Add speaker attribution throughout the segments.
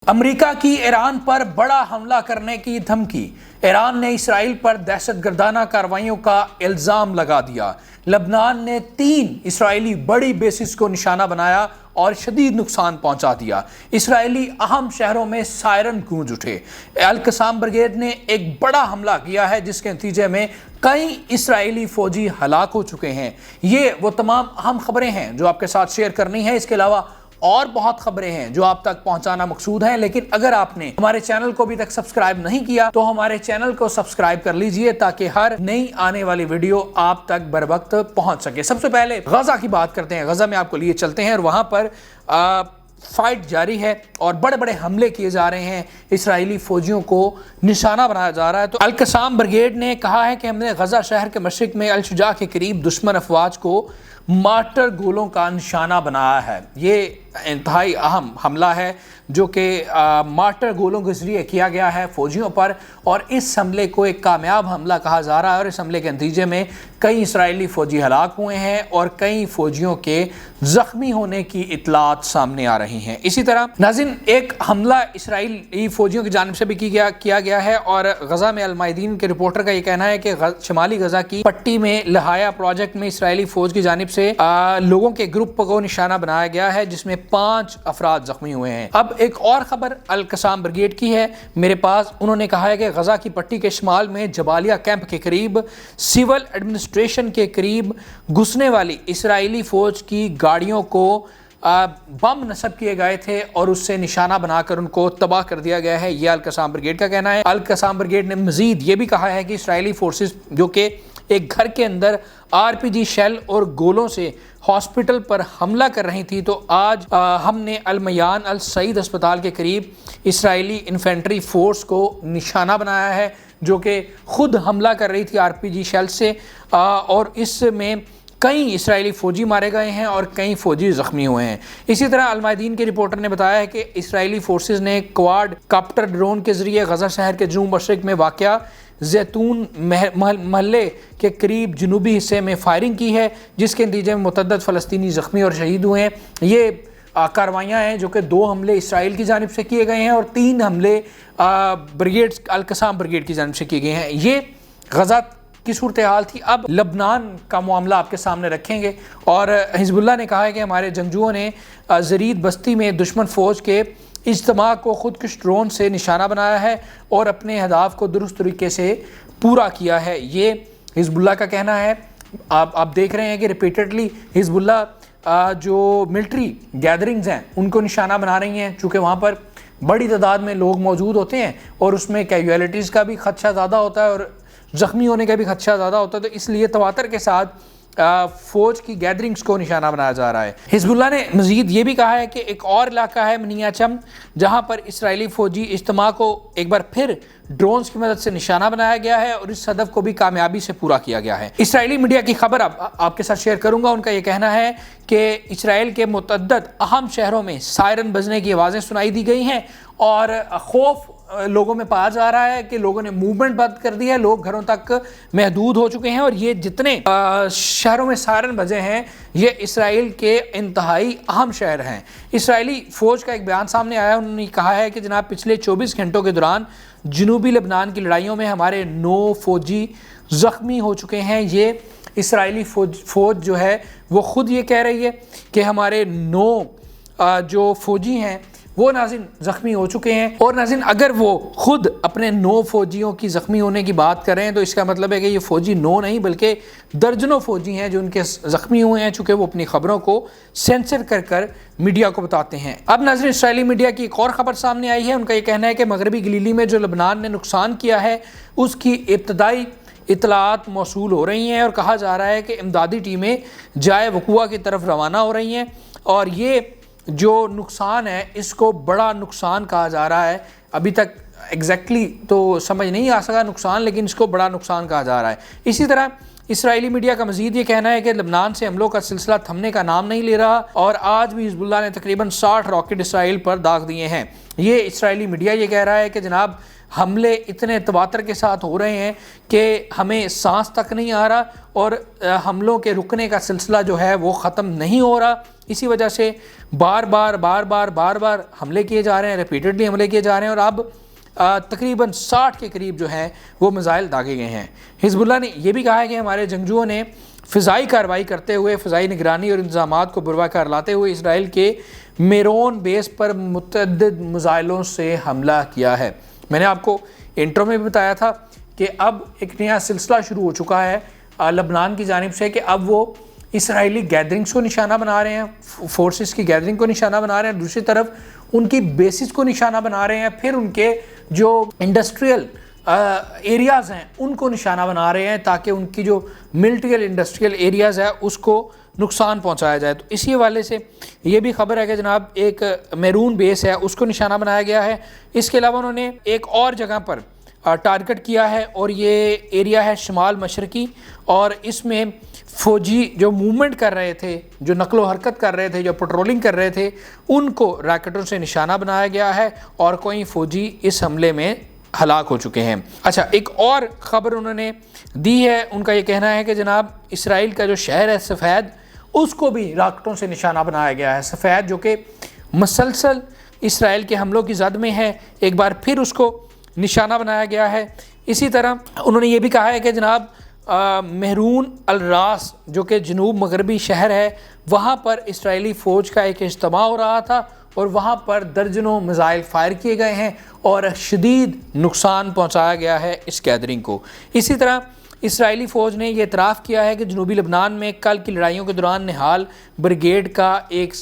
Speaker 1: امریکہ کی ایران پر بڑا حملہ کرنے کی دھمکی۔ ایران نے اسرائیل پر دہشت گردانہ کارروائیوں کا الزام لگا دیا۔ لبنان نے 3 اسرائیلی بڑی بیسز کو نشانہ بنایا اور شدید نقصان پہنچا دیا۔ اسرائیلی اہم شہروں میں سائرن گونج اٹھے۔ القسام بریگیڈ نے ایک بڑا حملہ کیا ہے جس کے نتیجے میں کئی اسرائیلی فوجی ہلاک ہو چکے ہیں۔ یہ وہ تمام اہم خبریں ہیں جو آپ کے ساتھ شیئر کرنی ہے۔ اس کے علاوہ اور بہت خبریں ہیں جو آپ تک پہنچانا مقصود ہیں، لیکن اگر آپ نے ہمارے چینل کو ابھی تک سبسکرائب نہیں کیا تو ہمارے چینل کو سبسکرائب کر لیجئے تاکہ ہر نئی آنے والی ویڈیو آپ تک بر وقت پہنچ سکے۔ سب سے پہلے غزہ کی بات کرتے ہیں۔ غزہ میں آپ کو لیے چلتے ہیں اور وہاں پر فائٹ جاری ہے اور بڑے بڑے حملے کیے جا رہے ہیں، اسرائیلی فوجیوں کو نشانہ بنایا جا رہا ہے۔ تو القسام بریگیڈ نے کہا ہے کہ ہم نے غزہ شہر کے مشرق میں الشجاع کے قریب دشمن افواج کو مارٹر گولوں کا نشانہ بنایا ہے۔ یہ انتہائی اہم حملہ ہے جو کہ مارٹر گولوں کے ذریعے کیا گیا ہے فوجیوں پر، اور اس حملے کو ایک کامیاب حملہ کہا جا رہا ہے، اور اس حملے کے نتیجے میں کئی اسرائیلی فوجی ہلاک ہوئے ہیں اور کئی فوجیوں کے زخمی ہونے کی اطلاعات سامنے آ رہی ہیں۔ اسی طرح ناظرین ایک حملہ اسرائیلی فوجیوں کی جانب سے بھی کیا گیا ہے، اور غزہ میں المیادین کے رپورٹر کا یہ کہنا ہے کہ شمالی غزہ کی پٹی میں لہایا پروجیکٹ میں اسرائیلی فوج کی جانب سے لوگوں کے گروپ کو نشانہ بنایا گیا ہے جس میں 5 افراد زخمی ہوئے ہیں۔ اب ایک اور خبر القسام بریگیڈ کی ہے میرے پاس۔ انہوں نے کہا ہے کہ غزہ کی پٹی کے شمال میں جبالیہ کیمپ کے قریب سول ایڈمنسٹریشن کے قریب گھسنے والی اسرائیلی فوج کی گاڑیوں کو بم نصب کیے گئے تھے اور اس سے نشانہ بنا کر ان کو تباہ کر دیا گیا ہے، یہ القسام بریگیڈ کا کہنا ہے۔ القسام بریگیڈ نے مزید یہ بھی کہا ہے کہ اسرائیلی فورسز جو کہ ایک گھر کے اندر RPG شیل اور گولوں سے ہاسپٹل پر حملہ کر رہی تھی، تو آج ہم نے المیان السعید اسپتال کے قریب اسرائیلی انفینٹری فورس کو نشانہ بنایا ہے جو کہ خود حملہ کر رہی تھی RPG شیل سے، اور اس میں کئی اسرائیلی فوجی مارے گئے ہیں اور کئی فوجی زخمی ہوئے ہیں۔ اسی طرح المیادین کے رپورٹر نے بتایا ہے کہ اسرائیلی فورسز نے کوارڈ کاپٹر ڈرون کے ذریعے غزہ شہر کے جنوب مشرق میں واقع زیتون محلے کے قریب جنوبی حصے میں فائرنگ کی ہے، جس کے نتیجے میں متعدد فلسطینی زخمی اور شہید ہوئے ہیں۔ یہ کارروائیاں ہیں جو کہ 2 حملے اسرائیل کی جانب سے کیے گئے ہیں اور 3 حملے بریگیڈ القسام بریگیڈ کی جانب سے کیے گئے ہیں۔ یہ غزہ کی صورتحال تھی۔ اب لبنان کا معاملہ آپ کے سامنے رکھیں گے، اور حزب اللہ نے کہا ہے کہ ہمارے جنگجوؤں نے زرید بستی میں دشمن فوج کے اجتماع کو خودکش ڈرون سے نشانہ بنایا ہے اور اپنے اہداف کو درست طریقے سے پورا کیا ہے، یہ حزب اللہ کا کہنا ہے۔ آپ دیکھ رہے ہیں کہ ریپیٹڈلی حزب اللہ جو ملٹری گیدرنگز ہیں ان کو نشانہ بنا رہی ہیں، چونکہ وہاں پر بڑی تعداد میں لوگ موجود ہوتے ہیں اور اس میں کیجویلٹیز کا بھی خدشہ زیادہ ہوتا ہے اور زخمی ہونے کا بھی خدشہ زیادہ ہوتا ہے، تو اس لیے تواتر کے ساتھ فوج کی گیدرنگز کو نشانہ بنایا جا رہا ہے۔ حزب اللہ نے مزید یہ بھی کہا ہے کہ ایک اور علاقہ ہے منیا چم جہاں پر اسرائیلی فوجی اجتماع کو ایک بار پھر ڈرونز کی مدد سے نشانہ بنایا گیا ہے اور اس ہدف کو بھی کامیابی سے پورا کیا گیا ہے۔ اسرائیلی میڈیا کی خبر آپ کے ساتھ شیئر کروں گا۔ ان کا یہ کہنا ہے کہ اسرائیل کے متعدد اہم شہروں میں سائرن بجنے کی آوازیں سنائی دی گئی ہیں اور خوف لوگوں میں پایا جا رہا ہے کہ لوگوں نے موومنٹ بند کر دی ہے، لوگ گھروں تک محدود ہو چکے ہیں، اور یہ جتنے شہروں میں سائرن بجے ہیں یہ اسرائیل کے انتہائی اہم شہر ہیں۔ اسرائیلی فوج کا ایک بیان سامنے آیا، انہوں نے کہا ہے کہ جناب پچھلے 24 گھنٹوں کے دوران جنوبی لبنان کی لڑائیوں میں ہمارے 9 فوجی زخمی ہو چکے ہیں۔ یہ اسرائیلی فوج جو ہے وہ خود یہ کہہ رہی ہے کہ ہمارے 9 جو فوجی ہیں وہ ناظرین زخمی ہو چکے ہیں، اور ناظرین اگر وہ خود اپنے 9 فوجیوں کی زخمی ہونے کی بات کریں تو اس کا مطلب ہے کہ یہ فوجی 9 نہیں بلکہ درجنوں فوجی ہیں جو ان کے زخمی ہوئے ہیں، چونکہ وہ اپنی خبروں کو سینسر کر میڈیا کو بتاتے ہیں۔ اب ناظرین اسرائیلی میڈیا کی ایک اور خبر سامنے آئی ہے۔ ان کا یہ کہنا ہے کہ مغربی گلیلی میں جو لبنان نے نقصان کیا ہے اس کی ابتدائی اطلاعات موصول ہو رہی ہیں اور کہا جا رہا ہے کہ امدادی ٹیمیں جائے وقوع کی طرف روانہ ہو رہی ہیں، اور یہ جو نقصان ہے اس کو بڑا نقصان کہا جا رہا ہے۔ ابھی تک ایگزیکٹلی تو سمجھ نہیں آ سکا نقصان، لیکن اس کو بڑا نقصان کہا جا رہا ہے۔ اسی طرح اسرائیلی میڈیا کا مزید یہ کہنا ہے کہ لبنان سے حملوں کا سلسلہ تھمنے کا نام نہیں لے رہا اور آج بھی حزب اللہ نے تقریباً 60 راکٹ اسرائیل پر داغ دیے ہیں۔ یہ اسرائیلی میڈیا یہ کہہ رہا ہے کہ جناب حملے اتنے تواتر کے ساتھ ہو رہے ہیں کہ ہمیں سانس تک نہیں آ رہا اور حملوں کے رکنے کا سلسلہ جو ہے وہ ختم نہیں ہو رہا۔ اسی وجہ سے بار بار حملے کیے جا رہے ہیں، ریپیٹڈلی حملے کیے جا رہے ہیں اور اب تقریباً 60 کے قریب جو ہیں وہ میزائل داغے گئے ہیں۔ حزب اللہ نے یہ بھی کہا ہے کہ ہمارے جنگجوؤں نے فضائی کارروائی کرتے ہوئے فضائی نگرانی اور انتظامات کو بروقار کار لاتے ہوئے اسرائیل کے میرون بیس پر متعدد میزائلوں سے حملہ کیا ہے۔ میں نے آپ کو انٹرو میں بھی بتایا تھا کہ اب ایک نیا سلسلہ شروع ہو چکا ہے لبنان کی جانب سے کہ اب وہ اسرائیلی گیدرنگز کو نشانہ بنا رہے ہیں، فورسز کی گیدرنگ کو نشانہ بنا رہے ہیں، دوسری طرف ان کی بیسز کو نشانہ بنا رہے ہیں، پھر ان کے جو انڈسٹریل ایریاز ہیں ان کو نشانہ بنا رہے ہیں تاکہ ان کی جو ملٹری انڈسٹریل ایریاز ہے اس کو نقصان پہنچایا جائے۔ تو اسی حوالے سے یہ بھی خبر ہے کہ جناب ایک میرون بیس ہے اس کو نشانہ بنایا گیا ہے۔ اس کے علاوہ انہوں نے ایک اور جگہ پر ٹارگٹ کیا ہے اور یہ ایریا ہے شمال مشرقی، اور اس میں فوجی جو موومنٹ کر رہے تھے، جو نقل و حرکت کر رہے تھے، جو پٹرولنگ کر رہے تھے، ان کو راکٹوں سے نشانہ بنایا گیا ہے اور کوئی فوجی اس حملے میں ہلاک ہو چکے ہیں۔ اچھا، ایک اور خبر انہوں نے دی ہے، ان کا یہ کہنا ہے کہ جناب اسرائیل کا جو شہر ہے سفید، اس کو بھی راکٹوں سے نشانہ بنایا گیا ہے۔ سفید جو کہ مسلسل اسرائیل کے حملوں کی زد میں ہے، ایک بار پھر اس کو نشانہ بنایا گیا ہے۔ اسی طرح انہوں نے یہ بھی کہا ہے کہ جناب مہرون الراس جو کہ جنوب مغربی شہر ہے، وہاں پر اسرائیلی فوج کا ایک اجتماع ہو رہا تھا اور وہاں پر درجنوں میزائل فائر کیے گئے ہیں اور شدید نقصان پہنچایا گیا ہے اس گیدرنگ کو۔ اسی طرح اسرائیلی فوج نے یہ اعتراف کیا ہے کہ جنوبی لبنان میں کل کی لڑائیوں کے دوران نہال بریگیڈ کا ایک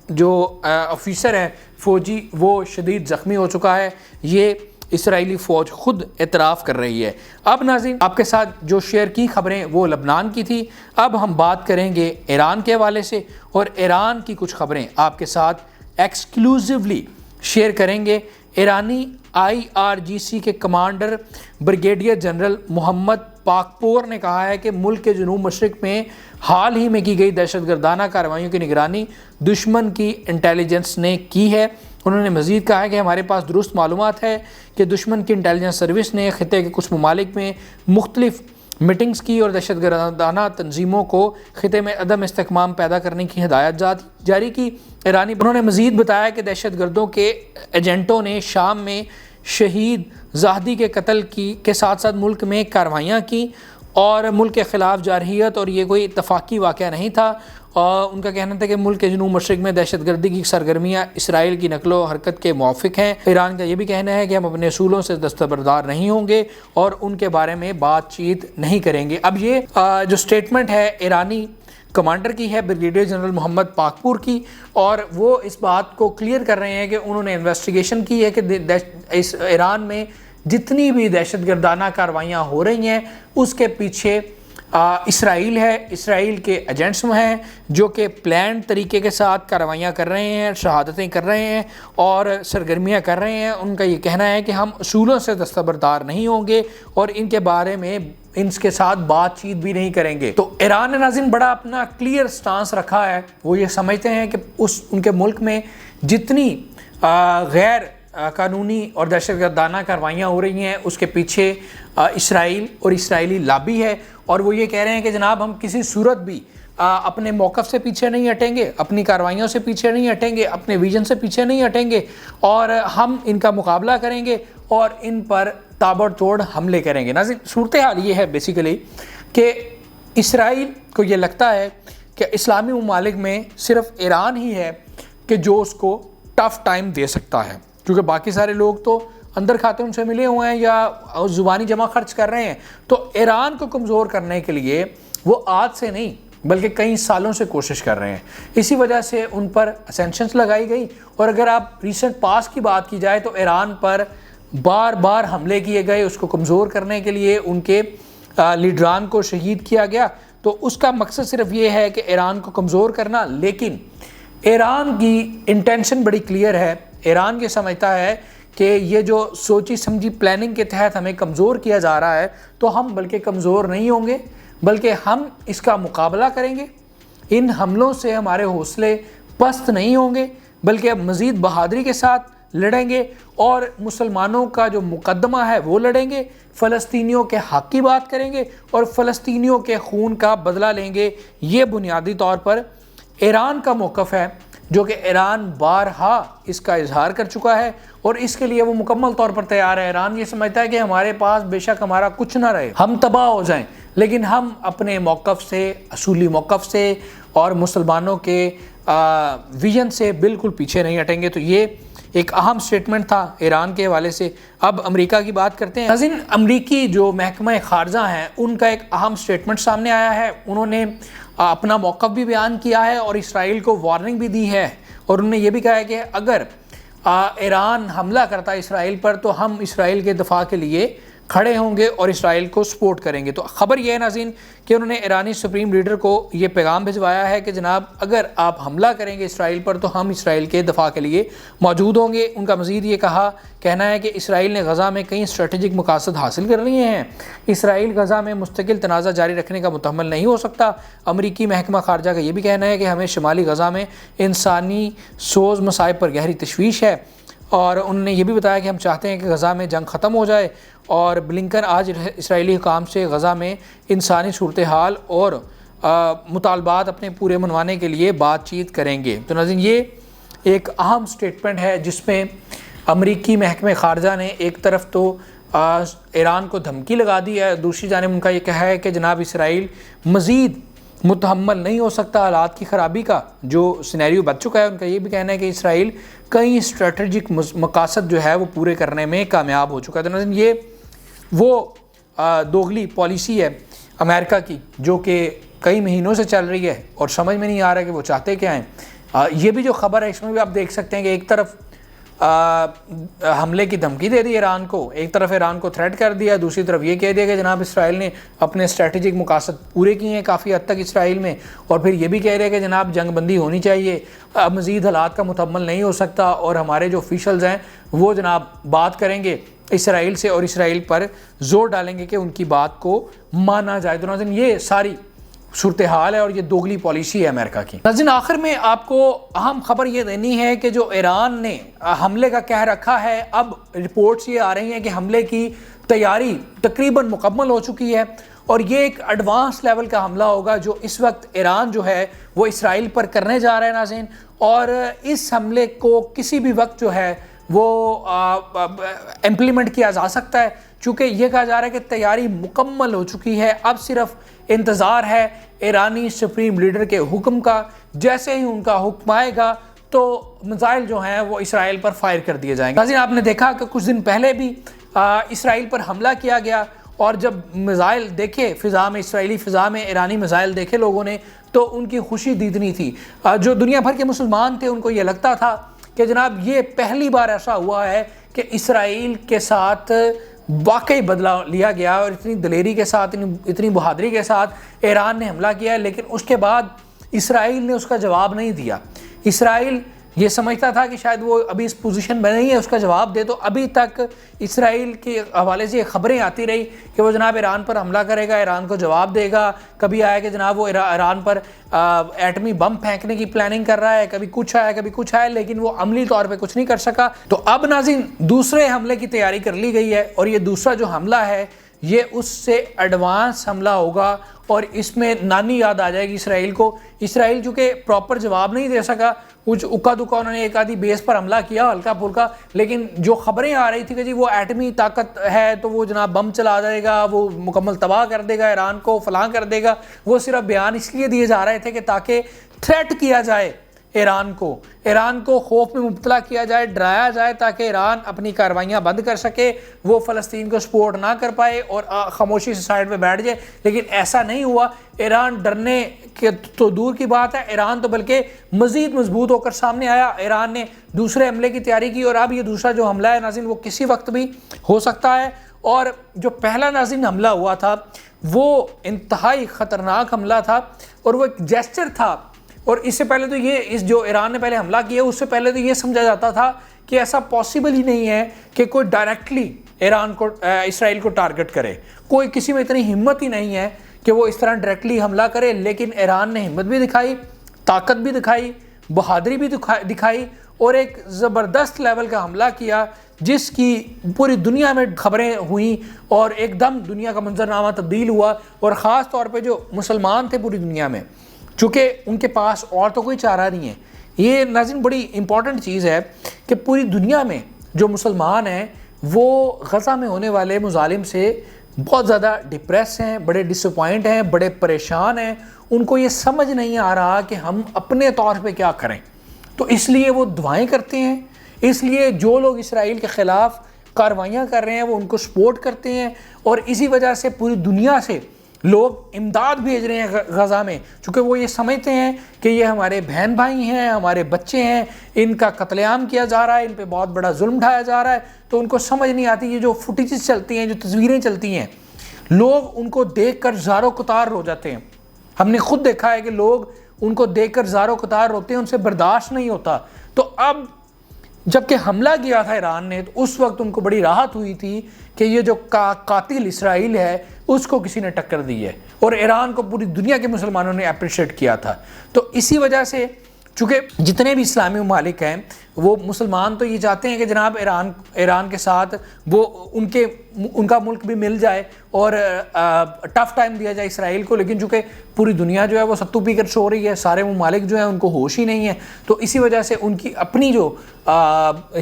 Speaker 1: جو آفیسر ہے فوجی وہ شدید زخمی ہو چکا ہے۔ یہ اسرائیلی فوج خود اعتراف کر رہی ہے۔ اب ناظرین، آپ کے ساتھ جو شیئر کی خبریں وہ لبنان کی تھی، اب ہم بات کریں گے ایران کے حوالے سے، اور ایران کی کچھ خبریں آپ کے ساتھ ایکسکلوزیولی شیئر کریں گے۔ ایرانی IRGC کے کمانڈر بریگیڈیئر جنرل محمد پاکپور نے کہا ہے کہ ملک کے جنوب مشرق میں حال ہی میں کی گئی دہشت گردانہ کارروائیوں کی نگرانی دشمن کی انٹیلیجنس نے کی ہے۔ انہوں نے مزید کہا ہے کہ ہمارے پاس درست معلومات ہے کہ دشمن کی انٹیلیجنس سروس نے خطے کے کچھ ممالک میں مختلف میٹنگز کی اور دہشت گردانہ تنظیموں کو خطے میں عدم استحکام پیدا کرنے کی ہدایت جاری کی۔ انہوں نے مزید بتایا کہ دہشت گردوں کے ایجنٹوں نے شام میں شہید زاہدی کے قتل کے ساتھ ساتھ ملک میں کارروائیاں کی اور ملک کے خلاف جارحیت، اور یہ کوئی اتفاقی واقعہ نہیں تھا۔ ان کا کہنا تھا کہ ملک کے جنوب مشرق میں دہشت گردی کی سرگرمیاں اسرائیل کی نقل و حرکت کے موافق ہیں۔ ایران کا یہ بھی کہنا ہے کہ ہم اپنے اصولوں سے دستبردار نہیں ہوں گے اور ان کے بارے میں بات چیت نہیں کریں گے۔ اب یہ جو سٹیٹمنٹ ہے ایرانی کمانڈر کی ہے، بریگیڈیئر جنرل محمد پاکپور کی، اور وہ اس بات کو کلیئر کر رہے ہیں کہ انہوں نے انویسٹیگیشن کی ہے کہ اس ایران میں جتنی بھی دہشت گردانہ کارروائیاں ہو رہی ہیں اس کے پیچھے اسرائیل ہے، اسرائیل کے ایجنٹس ہیں جو کہ پلانڈ طریقے کے ساتھ کارروائیاں کر رہے ہیں، شہادتیں کر رہے ہیں اور سرگرمیاں کر رہے ہیں۔ ان کا یہ کہنا ہے کہ ہم اصولوں سے دستبردار نہیں ہوں گے اور ان کے بارے میں ان کے ساتھ بات چیت بھی نہیں کریں گے۔ تو ایران نے ناظرین بڑا اپنا کلیئر سٹانس رکھا ہے، وہ یہ سمجھتے ہیں کہ ان کے ملک میں جتنی غیر قانونی اور دہشت گردانہ کارروائیاں ہو رہی ہیں اس کے پیچھے اسرائیل اور اسرائیلی لابی ہے، اور وہ یہ کہہ رہے ہیں کہ جناب ہم کسی صورت بھی اپنے موقف سے پیچھے نہیں ہٹیں گے، اپنی کارروائیوں سے پیچھے نہیں ہٹیں گے، اپنے ویژن سے پیچھے نہیں ہٹیں گے، اور ہم ان کا مقابلہ کریں گے اور ان پر تابڑ توڑ حملے کریں گے۔ ناظرین، صورتحال یہ ہے بیسیکلی کہ اسرائیل کو یہ لگتا ہے کہ اسلامی ممالک میں صرف ایران ہی ہے کہ جو اس کو ٹف ٹائم دے سکتا ہے، کیونکہ باقی سارے لوگ تو اندر کھاتے ان سے ملے ہوئے ہیں یا زبانی جمع خرچ کر رہے ہیں۔ تو ایران کو کمزور کرنے کے لیے وہ آج سے نہیں بلکہ کئی سالوں سے کوشش کر رہے ہیں، اسی وجہ سے ان پر سینکشنز لگائی گئی۔ اور اگر آپ ریسنٹ پاس کی بات کی جائے تو ایران پر بار بار حملے کیے گئے، اس کو کمزور کرنے کے لیے ان کے لیڈران کو شہید کیا گیا۔ تو اس کا مقصد صرف یہ ہے کہ ایران کو کمزور کرنا، لیکن ایران کی انٹینشن بڑی کلیئر ہے۔ ایران یہ سمجھتا ہے کہ یہ جو سوچی سمجھی پلاننگ کے تحت ہمیں کمزور کیا جا رہا ہے تو ہم بلکہ کمزور نہیں ہوں گے، بلکہ ہم اس کا مقابلہ کریں گے، ان حملوں سے ہمارے حوصلے پست نہیں ہوں گے، بلکہ اب مزید بہادری کے ساتھ لڑیں گے اور مسلمانوں کا جو مقدمہ ہے وہ لڑیں گے، فلسطینیوں کے حق کی بات کریں گے اور فلسطینیوں کے خون کا بدلہ لیں گے۔ یہ بنیادی طور پر ایران کا موقف ہے، جو کہ ایران بارہا اس کا اظہار کر چکا ہے اور اس کے لیے وہ مکمل طور پر تیار ہے۔ ایران یہ سمجھتا ہے کہ ہمارے پاس بے شک ہمارا کچھ نہ رہے، ہم تباہ ہو جائیں، لیکن ہم اپنے موقف سے، اصولی موقف سے اور مسلمانوں کے ویژن سے بالکل پیچھے نہیں ہٹیں گے۔ تو یہ ایک اہم سٹیٹمنٹ تھا ایران کے حوالے سے۔ اب امریکہ کی بات کرتے ہیں۔ ناظرین، امریکی جو محکمہ خارجہ ہیں ان کا ایک اہم سٹیٹمنٹ سامنے آیا ہے۔ انہوں نے اپنا موقف بھی بیان کیا ہے اور اسرائیل کو وارننگ بھی دی ہے، اور انہوں نے یہ بھی کہا ہے کہ اگر ایران حملہ کرتا ہے اسرائیل پر تو ہم اسرائیل کے دفاع کے لیے کھڑے ہوں گے اور اسرائیل کو سپورٹ کریں گے۔ تو خبر یہ ہے ناظرین کہ انہوں نے ایرانی سپریم لیڈر کو یہ پیغام بھجوایا ہے کہ جناب اگر آپ حملہ کریں گے اسرائیل پر تو ہم اسرائیل کے دفاع کے لیے موجود ہوں گے۔ ان کا مزید یہ کہنا ہے کہ اسرائیل نے غزہ میں کئی اسٹریٹجک مقاصد حاصل کر لیے ہیں، اسرائیل غزہ میں مستقل تنازع جاری رکھنے کا متحمل نہیں ہو سکتا۔ امریکی محکمہ خارجہ کا یہ بھی کہنا ہے کہ ہمیں شمالی غزہ میں انسانی سوز مصائب پر گہری تشویش ہے، اور انہوں نے یہ بھی بتایا کہ ہم چاہتے ہیں کہ غزہ میں جنگ ختم ہو جائے، اور بلنکن آج اسرائیلی حکام سے غزہ میں انسانی صورتحال اور مطالبات اپنے پورے منوانے کے لیے بات چیت کریں گے۔ تو ناظرین، یہ ایک اہم سٹیٹمنٹ ہے جس میں امریکی محکمہ خارجہ نے ایک طرف تو ایران کو دھمکی لگا دی ہے، دوسری جانب ان کا یہ کہا ہے کہ جناب اسرائیل مزید متحمل نہیں ہو سکتا حالات کی خرابی کا جو سینیریو بچ چکا ہے۔ ان کا یہ بھی کہنا ہے کہ اسرائیل کئی اسٹریٹجک مقاصد جو ہے وہ پورے کرنے میں کامیاب ہو چکا ہے۔ تو یہ وہ دوغلی پالیسی ہے امریکہ کی جو کہ کئی مہینوں سے چل رہی ہے اور سمجھ میں نہیں آ رہا کہ وہ چاہتے کیا ہیں۔ یہ بھی جو خبر ہے اس میں بھی آپ دیکھ سکتے ہیں کہ ایک طرف حملے کی دھمکی دے دی ایران کو، ایک طرف ایران کو تھریٹ کر دیا، دوسری طرف یہ کہہ دیا کہ جناب اسرائیل نے اپنے اسٹریٹجک مقاصد پورے کیے ہیں کافی حد تک اسرائیل میں، اور پھر یہ بھی کہہ رہے کہ جناب جنگ بندی ہونی چاہیے، اب مزید حالات کا متحمل نہیں ہو سکتا، اور ہمارے جو آفیشلز ہیں وہ جناب بات کریں گے اسرائیل سے اور اسرائیل پر زور ڈالیں گے کہ ان کی بات کو مانا جائے۔ تو ناظرین، یہ ساری صورتحال ہے اور یہ دوغلی پالیسی ہے امریکہ کی۔ ناظرین، آخر میں آپ کو اہم خبر یہ دینی ہے کہ جو ایران نے حملے کا کہہ رکھا ہے، اب رپورٹس یہ آ رہی ہیں کہ حملے کی تیاری تقریباً مکمل ہو چکی ہے، اور یہ ایک ایڈوانس لیول کا حملہ ہوگا جو اس وقت ایران جو ہے وہ اسرائیل پر کرنے جا رہا ہے ناظرین، اور اس حملے کو کسی بھی وقت جو ہے وہ امپلیمنٹ کیا جا سکتا ہے، چونکہ یہ کہا جا رہا ہے کہ تیاری مکمل ہو چکی ہے، اب صرف انتظار ہے ایرانی سپریم لیڈر کے حکم کا۔ جیسے ہی ان کا حکم آئے گا تو میزائل جو ہیں وہ اسرائیل پر فائر کر دیے جائیں گے۔ ناظرین، آپ نے دیکھا کہ کچھ دن پہلے بھی اسرائیل پر حملہ کیا گیا، اور جب میزائل دیکھے فضا میں، اسرائیلی فضا میں ایرانی میزائل دیکھے لوگوں نے، تو ان کی خوشی دیدنی تھی۔ جو دنیا بھر کے مسلمان تھے ان کو یہ لگتا تھا کہ جناب یہ پہلی بار ایسا ہوا ہے کہ اسرائیل کے ساتھ واقعی بدلہ لیا گیا، اور اتنی دلیری کے ساتھ، اتنی بہادری کے ساتھ ایران نے حملہ کیا ہے، لیکن اس کے بعد اسرائیل نے اس کا جواب نہیں دیا۔ اسرائیل یہ سمجھتا تھا کہ شاید وہ ابھی اس پوزیشن میں نہیں ہے اس کا جواب دے، تو ابھی تک اسرائیل کے حوالے سے یہ خبریں آتی رہی کہ وہ جناب ایران پر حملہ کرے گا، ایران کو جواب دے گا۔ کبھی آیا کہ جناب وہ ایران پر ایٹمی بم پھینکنے کی پلاننگ کر رہا ہے، کبھی کچھ آیا کبھی کچھ آیا، لیکن وہ عملی طور پہ کچھ نہیں کر سکا۔ تو اب ناظرین، دوسرے حملے کی تیاری کر لی گئی ہے، اور یہ دوسرا جو حملہ ہے یہ اس سے ایڈوانس حملہ ہوگا، اور اس میں نانی یاد آ جائے گی اسرائیل کو۔ اسرائیل چونکہ پراپر جواب نہیں دے سکا، کچھ اکا دکا انہوں نے ایک آدھی بیس پر حملہ کیا ہلکا پھلکا، لیکن جو خبریں آ رہی تھی کہ جی وہ ایٹمی طاقت ہے تو وہ جناب بم چلا جائے گا، وہ مکمل تباہ کر دے گا ایران کو، فلاں کر دے گا، وہ صرف بیان اس لیے دیے جا رہے تھے کہ تاکہ تھریٹ کیا جائے ایران کو خوف میں مبتلا کیا جائے، ڈرایا جائے، تاکہ ایران اپنی کارروائیاں بند کر سکے، وہ فلسطین کو سپورٹ نہ کر پائے اور خاموشی سے سائڈ پہ بیٹھ جائے۔ لیکن ایسا نہیں ہوا، ایران ڈرنے کے تو دور کی بات ہے، ایران تو بلکہ مزید مضبوط ہو کر سامنے آیا، ایران نے دوسرے حملے کی تیاری کی، اور اب یہ دوسرا جو حملہ ہے ناظرین وہ کسی وقت بھی ہو سکتا ہے۔ اور جو پہلا ناظرین حملہ ہوا تھا وہ انتہائی خطرناک حملہ تھا، اور وہ ایک جیسچر تھا، اور اس سے پہلے تو یہ جو ایران نے پہلے حملہ کیا اس سے پہلے تو یہ سمجھا جاتا تھا کہ ایسا پاسبل ہی نہیں ہے کہ کوئی ڈائریکٹلی اسرائیل کو ٹارگٹ کرے، کوئی کسی میں اتنی ہمت ہی نہیں ہے کہ وہ اس طرح ڈائریکٹلی حملہ کرے، لیکن ایران نے ہمت بھی دکھائی، طاقت بھی دکھائی، بہادری بھی دکھائی اور ایک زبردست لیول کا حملہ کیا جس کی پوری دنیا میں خبریں ہوئیں اور ایک دم دنیا کا منظرنامہ تبدیل ہوا. اور خاص طور پہ جو مسلمان تھے پوری دنیا میں، چونکہ ان کے پاس اور تو کوئی چارہ نہیں ہے. یہ ناظرین بڑی امپورٹنٹ چیز ہے کہ پوری دنیا میں جو مسلمان ہیں وہ غزہ میں ہونے والے مظالم سے بہت زیادہ ڈپریس ہیں، بڑے ڈس اپوائنٹ ہیں، بڑے پریشان ہیں. ان کو یہ سمجھ نہیں آ رہا کہ ہم اپنے طور پہ کیا کریں، تو اس لیے وہ دعائیں کرتے ہیں. اس لیے جو لوگ اسرائیل کے خلاف کاروائیاں کر رہے ہیں وہ ان کو سپورٹ کرتے ہیں، اور اسی وجہ سے پوری دنیا سے لوگ امداد بھیج رہے ہیں غزہ میں، چونکہ وہ یہ سمجھتے ہیں کہ یہ ہمارے بہن بھائی ہیں، ہمارے بچے ہیں، ان کا قتل عام کیا جا رہا ہے، ان پہ بہت بڑا ظلم ڈھایا جا رہا ہے. تو ان کو سمجھ نہیں آتی، یہ جو فوٹیجز چلتی ہیں، جو تصویریں چلتی ہیں، لوگ ان کو دیکھ کر زار و قطار رو جاتے ہیں. ہم نے خود دیکھا ہے کہ لوگ ان کو دیکھ کر زار و قطار روتے ہیں، ان سے برداشت نہیں ہوتا. تو اب جب کہ حملہ کیا تھا ایران نے تو اس وقت ان کو بڑی راحت ہوئی تھی کہ یہ جو قاتل اسرائیل ہے اس کو کسی نے ٹکر دی ہے، اور ایران کو پوری دنیا کے مسلمانوں نے اپریشیٹ کیا تھا. تو اسی وجہ سے چونکہ جتنے بھی اسلامی ممالک ہیں وہ مسلمان تو یہ چاہتے ہیں کہ جناب ایران کے ساتھ وہ ان کا ملک بھی مل جائے اور ٹف ٹائم دیا جائے اسرائیل کو، لیکن چونکہ پوری دنیا جو ہے وہ ستو پی کر سو رہی ہے، سارے ممالک جو ہیں ان کو ہوش ہی نہیں ہے، تو اسی وجہ سے ان کی اپنی جو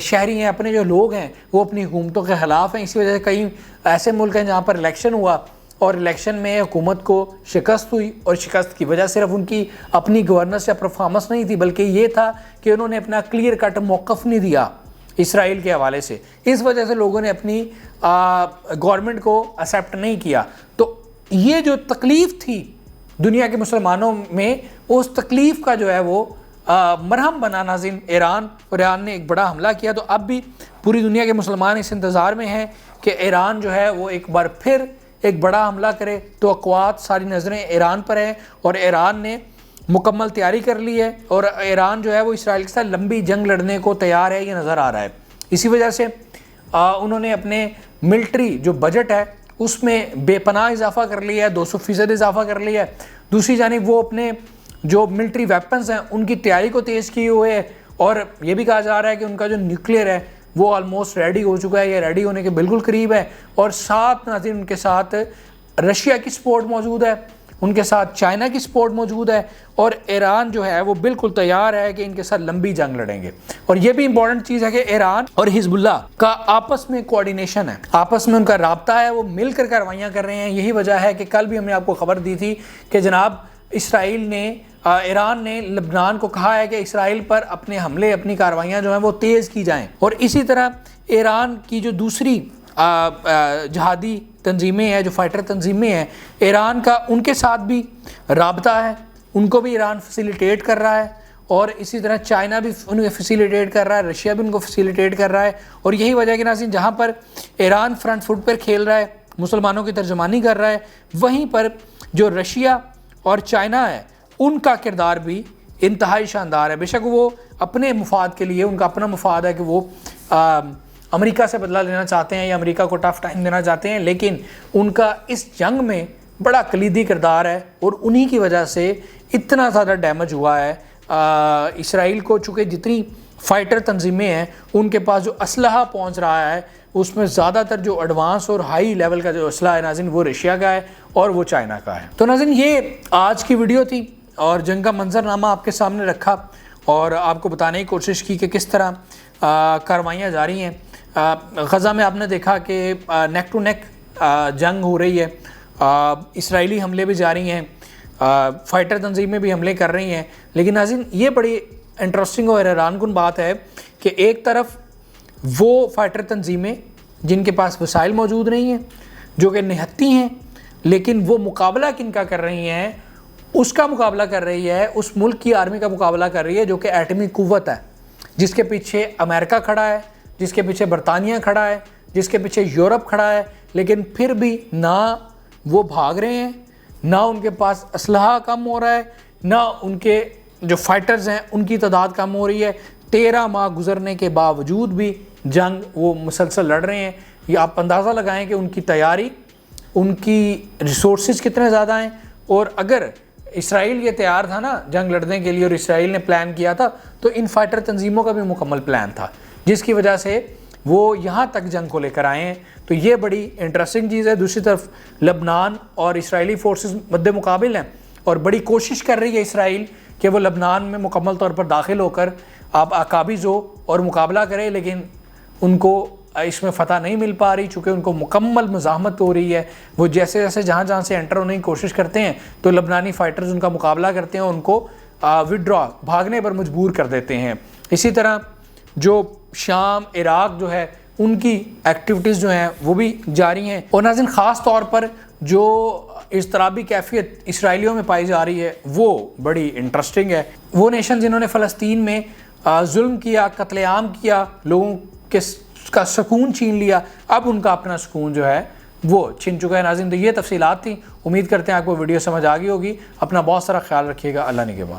Speaker 1: شہری ہیں، اپنے جو لوگ ہیں وہ اپنی حکومتوں کے خلاف ہیں. اسی وجہ سے کئی ایسے ملک ہیں جہاں پر الیکشن ہوا اور الیکشن میں حکومت کو شکست ہوئی، اور شکست کی وجہ صرف ان کی اپنی گورننس یا پرفارمنس نہیں تھی، بلکہ یہ تھا کہ انہوں نے اپنا کلیئر کٹ موقف نہیں دیا اسرائیل کے حوالے سے. اس وجہ سے لوگوں نے اپنی گورنمنٹ کو ایکسیپٹ نہیں کیا. تو یہ جو تکلیف تھی دنیا کے مسلمانوں میں، اس تکلیف کا جو ہے وہ مرہم بنا ناظرین ایران، اور ایران نے ایک بڑا حملہ کیا. تو اب بھی پوری دنیا کے مسلمان اس انتظار میں ہیں کہ ایران جو ہے وہ ایک بار پھر ایک بڑا حملہ کرے. تو توقعات ساری نظریں ایران پر ہیں، اور ایران نے مکمل تیاری کر لی ہے، اور ایران جو ہے وہ اسرائیل کے ساتھ لمبی جنگ لڑنے کو تیار ہے، یہ نظر آ رہا ہے. اسی وجہ سے انہوں نے اپنے ملٹری جو بجٹ ہے اس میں بے پناہ اضافہ کر لیا ہے، 200% اضافہ کر لیا ہے. دوسری جانب وہ اپنے جو ملٹری ویپنز ہیں ان کی تیاری کو تیز کیے ہوئے ہے، اور یہ بھی کہا جا رہا ہے کہ ان کا جو نیوکلیئر ہے وہ آلموسٹ ریڈی ہو چکا ہے، یا ریڈی ہونے کے بالکل قریب ہے. اور ساتھ ناظرین ان کے ساتھ رشیا کی سپورٹ موجود ہے، ان کے ساتھ چائنا کی سپورٹ موجود ہے، اور ایران جو ہے وہ بالکل تیار ہے کہ ان کے ساتھ لمبی جنگ لڑیں گے. اور یہ بھی امپورٹنٹ چیز ہے کہ ایران اور حزب اللہ کا آپس میں کوارڈینیشن ہے، آپس میں ان کا رابطہ ہے، وہ مل کر کارروائیاں کر رہے ہیں. یہی وجہ ہے کہ کل بھی ہم نے آپ کو خبر دی تھی کہ جناب ایران نے لبنان کو کہا ہے کہ اسرائیل پر اپنے حملے، اپنی کارروائیاں جو ہیں وہ تیز کی جائیں. اور اسی طرح ایران کی جو دوسری جہادی تنظیمیں ہیں، جو فائٹر تنظیمیں ہیں، ایران کا ان کے ساتھ بھی رابطہ ہے، ان کو بھی ایران فیسیلیٹیٹ کر رہا ہے. اور اسی طرح چائنا بھی انہیں فیسیلیٹیٹ کر رہا ہے، رشیا بھی ان کو فیسیلیٹیٹ کر رہا ہے. اور یہی وجہ ہے کہ ناظرین جہاں پر ایران فرنٹ فٹ پر کھیل رہا ہے، مسلمانوں کی ترجمانی کر رہا ہے، وہیں پر جو رشیا اور چائنا ہے ان کا کردار بھی انتہائی شاندار ہے. بے شک وہ اپنے مفاد کے لیے، ان کا اپنا مفاد ہے کہ وہ امریکہ سے بدلہ لینا چاہتے ہیں یا امریکہ کو ٹف ٹائم دینا چاہتے ہیں، لیکن ان کا اس جنگ میں بڑا کلیدی کردار ہے، اور انہی کی وجہ سے اتنا زیادہ ڈیمیج ہوا ہے اسرائیل کو. چونکہ جتنی فائٹر تنظیمیں ہیں ان کے پاس جو اسلحہ پہنچ رہا ہے اس میں زیادہ تر جو ایڈوانس اور ہائی لیول کا جو اسلحہ ہے ناظرین وہ رشیا کا ہے اور وہ چائنا کا ہے. تو ناظرین یہ آج کی ویڈیو تھی، اور جنگ کا منظرنامہ آپ کے سامنے رکھا اور آپ کو بتانے کی کوشش کی کہ کس طرح کارروائیاں جاری ہیں. غزہ میں آپ نے دیکھا کہ نیک ٹو نیک جنگ ہو رہی ہے، اسرائیلی حملے بھی جاری ہیں، فائٹر تنظیمیں بھی حملے کر رہی ہیں. لیکن ناظرین یہ بڑی انٹرسٹنگ اور حیران کن بات ہے کہ ایک طرف وہ فائٹر تنظیمیں جن کے پاس وسائل موجود نہیں ہیں، جو کہ نہتی ہیں، لیکن وہ مقابلہ کن کا کر رہی ہیں؟ اس کا مقابلہ کر رہی ہے، اس ملک کی آرمی کا مقابلہ کر رہی ہے جو کہ ایٹمی قوت ہے، جس کے پیچھے امریکہ کھڑا ہے، جس کے پیچھے برطانیہ کھڑا ہے، جس کے پیچھے یورپ کھڑا ہے. لیکن پھر بھی نہ وہ بھاگ رہے ہیں، نہ ان کے پاس اسلحہ کم ہو رہا ہے، نہ ان کے جو فائٹرز ہیں ان کی تعداد کم ہو رہی ہے. 13 ماہ گزرنے کے باوجود بھی جنگ وہ مسلسل لڑ رہے ہیں. یہ آپ اندازہ لگائیں کہ ان کی تیاری ان کی ریسورسز کتنے زیادہ ہیں، اور اگر اسرائیل یہ تیار تھا نا جنگ لڑنے کے لیے اور اسرائیل نے پلان کیا تھا تو ان فائٹر تنظیموں کا بھی مکمل پلان تھا، جس کی وجہ سے وہ یہاں تک جنگ کو لے کر آئے ہیں۔ تو یہ بڑی انٹرسٹنگ چیز ہے۔ دوسری طرف لبنان اور اسرائیلی فورسز مد مقابل ہیں اور بڑی کوشش کر رہی ہے اسرائیل کہ وہ لبنان میں مکمل طور پر داخل ہو کر آپ قابض ہو اور مقابلہ کرے، لیکن ان کو اس میں فتح نہیں مل پا رہی، چونکہ ان کو مکمل مزاحمت ہو رہی ہے۔ وہ جیسے جیسے جہاں سے انٹر ہونے کی کوشش کرتے ہیں تو لبنانی فائٹرز ان کا مقابلہ کرتے ہیں، ان کو وڈرا بھاگنے پر مجبور کر دیتے ہیں۔ اسی طرح جو شام عراق جو ہے ان کی ایکٹیویٹیز جو ہیں وہ بھی جاری ہیں۔ اور ناظرین خاص طور پر جو اضطرابی کیفیت اسرائیلیوں میں پائی جا رہی ہے وہ بڑی انٹرسٹنگ ہے۔ وہ نیشن جنہوں نے فلسطین میں ظلم کیا، قتل عام کیا، لوگوں کا سکون چھین لیا، اب ان کا اپنا سکون جو ہے وہ چھن چکا ہے۔ ناظرین تو یہ تفصیلات تھیں، امید کرتے ہیں آپ کو ویڈیو سمجھ آ گئی ہوگی۔ اپنا بہت سارا خیال رکھیے گا، اللہ نگہبان۔